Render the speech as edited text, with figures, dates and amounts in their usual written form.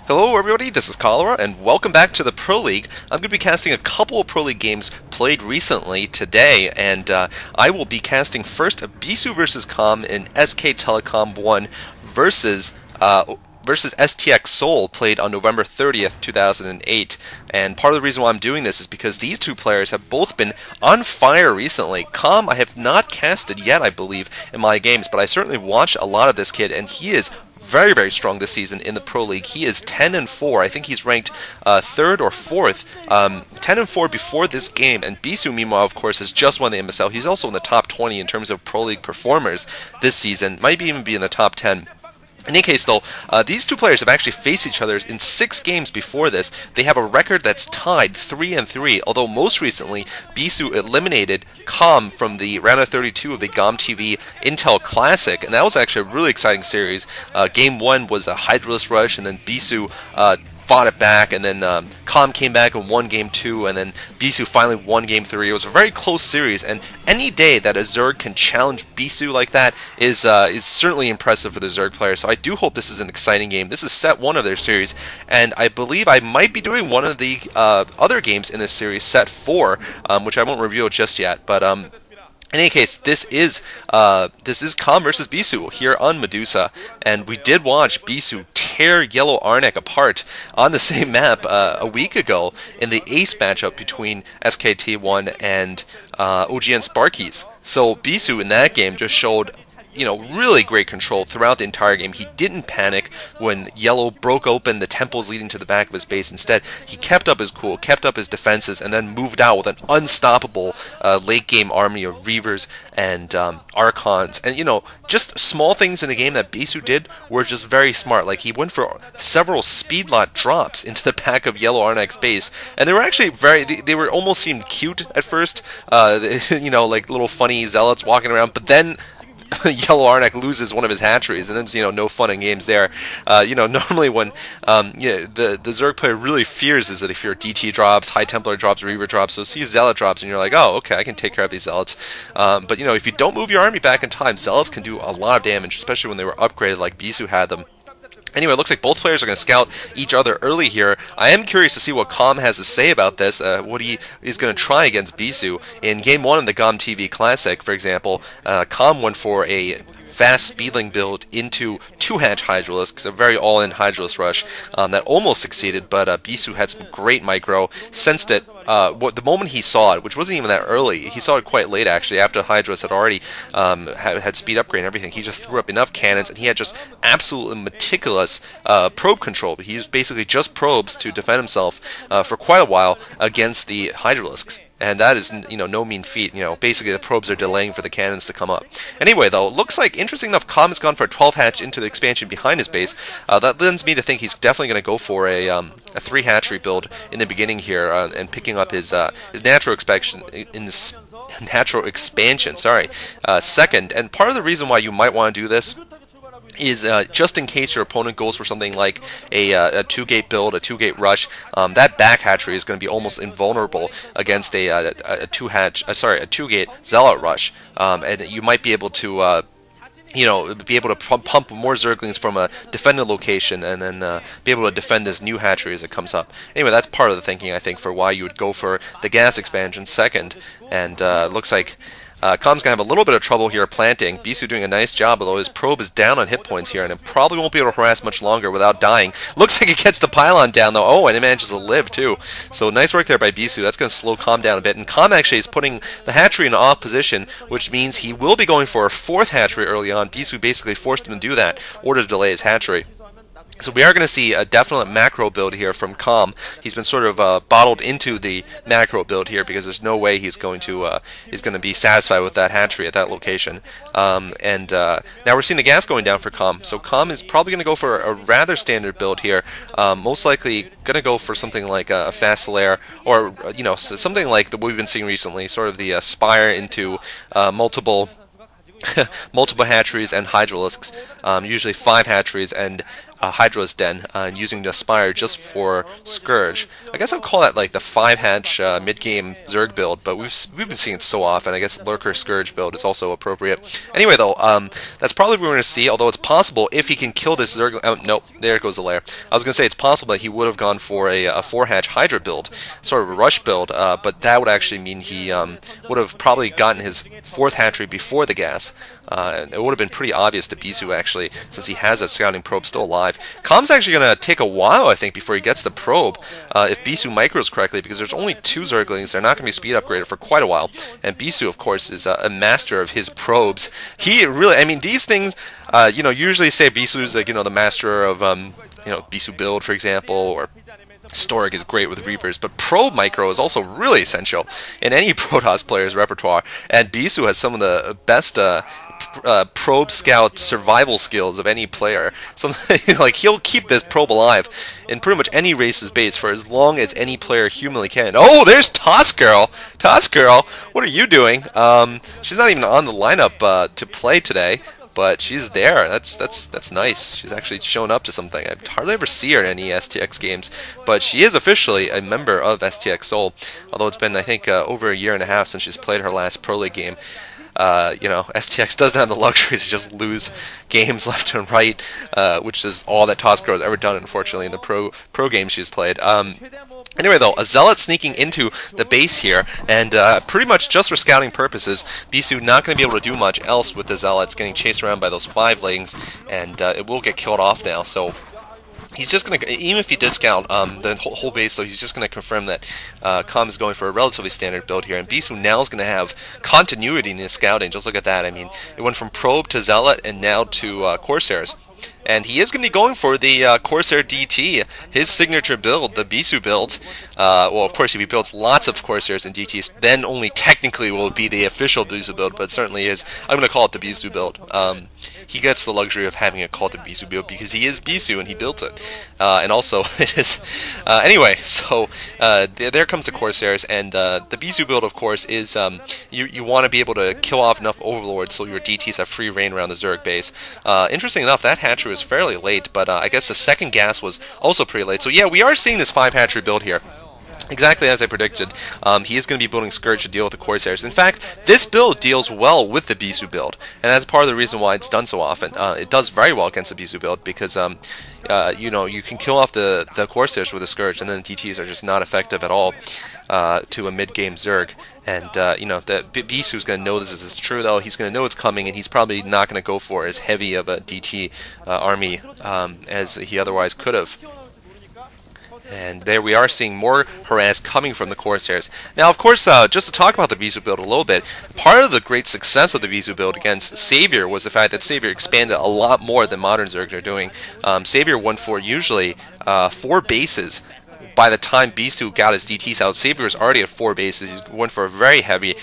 Hello everybody, this is Cholera, and welcome back to the Pro League. I'm going to be casting a couple of Pro League games played recently today, and I will be casting first a Bisu versus Com in SKT1 versus STX Seoul, played on November 30th, 2008. And part of the reason why I'm doing this is because these two players have both been on fire recently. Com, I have not casted yet, I believe, in my games, but I certainly watched a lot of this kid, and he is very, very strong this season in the Pro League. He is 10-4. I think he's ranked third or fourth. 10-4 before this game. And Bisu, meanwhile, of course, has just won the MSL. He's also in the top 20 in terms of Pro League performers this season. Might even be in the top 10. In any case, though, these two players have actually faced each other in 6 games before this. They have a record that's tied 3-3, although most recently, Bisu eliminated Com from the round of 32 of the GOM-TV Intel Classic, and that was actually a really exciting series. Game 1 was a Hydralist Rush, and then Bisu fought it back, and then Com came back and won Game 2, and then Bisu finally won Game 3. It was a very close series, and any day that a Zerg can challenge Bisu like that is certainly impressive for the Zerg player, so I do hope this is an exciting game. This is set 1 of their series, and I believe I might be doing one of the other games in this series, set 4, which I won't reveal just yet, but in any case, this is Com versus Bisu here on Medusa, and we did watch Bisu tear Yellow Arnek apart on the same map a week ago in the ace matchup between SKT1 and OGN Sparkies. So Bisu in that game just showed, really great control throughout the entire game. He didn't panic when Yellow broke open the temples leading to the back of his base. Instead, he kept up his cool, kept up his defenses, and then moved out with an unstoppable late-game army of Reavers and Archons. And, just small things in the game that Bisu did were just very smart. Like, he went for several speed lot drops into the back of Yellow Arnek's base, and they were actually they were almost seemed cute at first, like little funny zealots walking around, but then Yellow Arnek loses one of his hatcheries, and then no fun in games there. Normally when the Zerg player really fears is that they fear DT drops, High Templar drops, Reaver drops. So see Zealot drops, and you're like, oh, okay, I can take care of these Zealots. But if you don't move your army back in time, Zealots can do a lot of damage, especially when they were upgraded like Bisu had them. Anyway, it looks like both players are going to scout each other early here. I am curious to see what Com has to say about this, what he is going to try against Bisu. In Game 1 of the GOM-TV Classic, for example, Com went for a fast speedling build into 2-hatch Hydralisks, a very all-in Hydralist rush that almost succeeded, but Bisu had some great micro, sensed it the moment he saw it, which wasn't even that early. He saw it quite late, actually, after Hydralist had already had speed upgrade and everything. He just threw up enough cannons, and he had just absolutely meticulous probe control. He used basically just probes to defend himself for quite a while against the Hydralisks. And that is, no mean feat. Basically the probes are delaying for the cannons to come up. Anyway, though, it looks like, interesting enough, Com has gone for a 12-hatch into the expansion behind his base. That lends me to think he's definitely going to go for a 3-hatchery build in the beginning here, and picking up his natural expansion, second. And part of the reason why you might want to do this is just in case your opponent goes for something like a 2-gate build, a 2-gate rush, that back hatchery is going to be almost invulnerable against a 2-gate zealot rush, and you might be able to pump more Zerglings from a defended location, and then be able to defend this new hatchery as it comes up. Anyway, that's part of the thinking, I think, for why you would go for the gas expansion second, and looks like Com's going to have a little bit of trouble here planting. Bisu doing a nice job, although his probe is down on hit points here, and it probably won't be able to harass much longer without dying. Looks like he gets the pylon down, though. Oh, and it manages to live, too. So nice work there by Bisu. That's going to slow Com down a bit. And Com actually is putting the hatchery in off position, which means he will be going for a 4th hatchery early on. Bisu basically forced him to do that in order to delay his hatchery. So we are going to see a definite macro build here from Com. He's been sort of bottled into the macro build here because there's no way he's going to be satisfied with that hatchery at that location. Now we're seeing the gas going down for Com. So Com is probably going to go for a rather standard build here. Most likely going to go for something like a fast lair, or something like what we've been seeing recently, sort of the spire into multiple hatcheries and Hydralisks, usually 5 hatcheries and Hydra's Den, and using the Spire just for Scourge. I guess I'll call that like the 5-hatch mid-game Zerg build, but we've been seeing it so often. I guess Lurker Scourge build is also appropriate. Anyway, though, that's probably what we're going to see, although it's possible if he can kill this Zerg... nope, there goes the lair. I was going to say it's possible that he would have gone for a 4-hatch Hydra build, sort of a rush build, but that would actually mean he would have probably gotten his 4th hatchery before the gas. It would have been pretty obvious to Bisu, actually, since he has that scouting probe still alive. Com's actually going to take a while, I think, before he gets the probe, if Bisu micros correctly, because there's only 2 Zerglings. They're not going to be speed upgraded for quite a while. And Bisu, of course, is a master of his probes. He really, I mean, these things, you know, usually say Bisu is like, you know, the master of, you know, Bisu build, for example, or Stork is great with Reapers, but Probe Micro is also really essential in any Protoss player's repertoire, and Bisu has some of the best probe scout survival skills of any player. Something like he'll keep this probe alive in pretty much any race's base for as long as any player humanly can. Oh, there's Toss Girl! Toss Girl, what are you doing? She's not even on the lineup to play today, but she's there. That's nice. She's actually shown up to something. I hardly ever see her in any STX games, but she is officially a member of STX Seoul, although it's been, I think, over a year and a half since she's played her last Pro League game. You know, STX doesn't have the luxury to just lose games left and right, which is all that Toss Girl has ever done, unfortunately, in the pro games she's played. Anyway, though, a Zealot sneaking into the base here, and pretty much just for scouting purposes. Bisu not going to be able to do much else with the Zealots, getting chased around by those 5-lings, and it will get killed off now, so he's just going to, even if he did scout the whole base, so he's just going to confirm that Com is going for a relatively standard build here, and Bisu now is going to have continuity in his scouting. Just look at that. I mean, it went from Probe to Zealot, and now to Corsairs. And he is going to be going for the Corsair DT, his signature build, the Bisu build. Well, of course, if he builds lots of Corsairs and DTs, then only technically will it be the official Bisu build, but it certainly is. I'm going to call it the Bisu build. He gets the luxury of having it called the Bisu build because he is Bisu and he built it. And also, it is... anyway, so there comes the Corsairs, and the Bisu build, of course, is you want to be able to kill off enough Overlords so your DTs have free reign around the Zerg base. Interesting enough, that hatchery was fairly late, but I guess the second gas was also pretty late. So yeah, we are seeing this 5-hatchery build here. Exactly as I predicted. He is going to be building Scourge to deal with the Corsairs. In fact, this build deals well with the Bisu build, and that's part of the reason why it's done so often. It does very well against the Bisu build because you know, you can kill off the Corsairs with a Scourge, and then the DTs are just not effective at all to a mid-game Zerg. And you know, the Bisu is going to know this is true, though. He's going to know it's coming, and he's probably not going to go for as heavy of a DT army as he otherwise could have. And there we are seeing more harass coming from the Corsairs. Now, of course, just to talk about the Bisu build a little bit, part of the great success of the Bisu build against Savior was the fact that Savior expanded a lot more than modern Zergs are doing. Savior went for usually 4 bases. By the time Bisu got his DTs out, Savior was already at 4 bases. He went for a very heavy